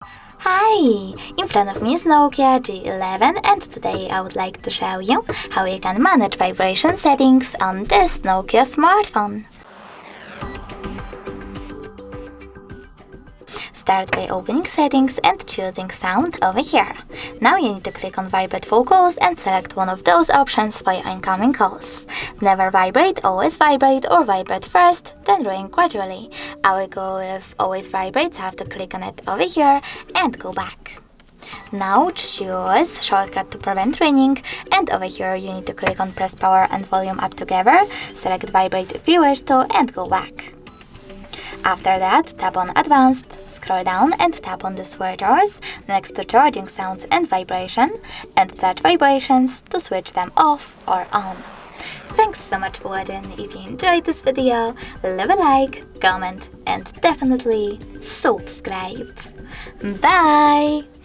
Hi! In front of me is Nokia G11 and today I would like to show you how you can manage vibration settings on this Nokia smartphone. Start by opening settings and choosing sound over here. Now you need to click on vibrate phone calls and select one of those options for your incoming calls. Never vibrate, always vibrate, or vibrate first, then ring gradually. I will go with always vibrate, so I have to click on it over here and go back. Now choose shortcut to prevent ringing, and over here you need to click on press power and volume up together, select vibrate if you wish to and go back. After that, tap on advanced, scroll down and tap on the switchers next to charging sounds and vibration, and set vibrations to switch them off or on. Thanks so much for watching. If you enjoyed this video, leave a like, comment and definitely subscribe. Bye!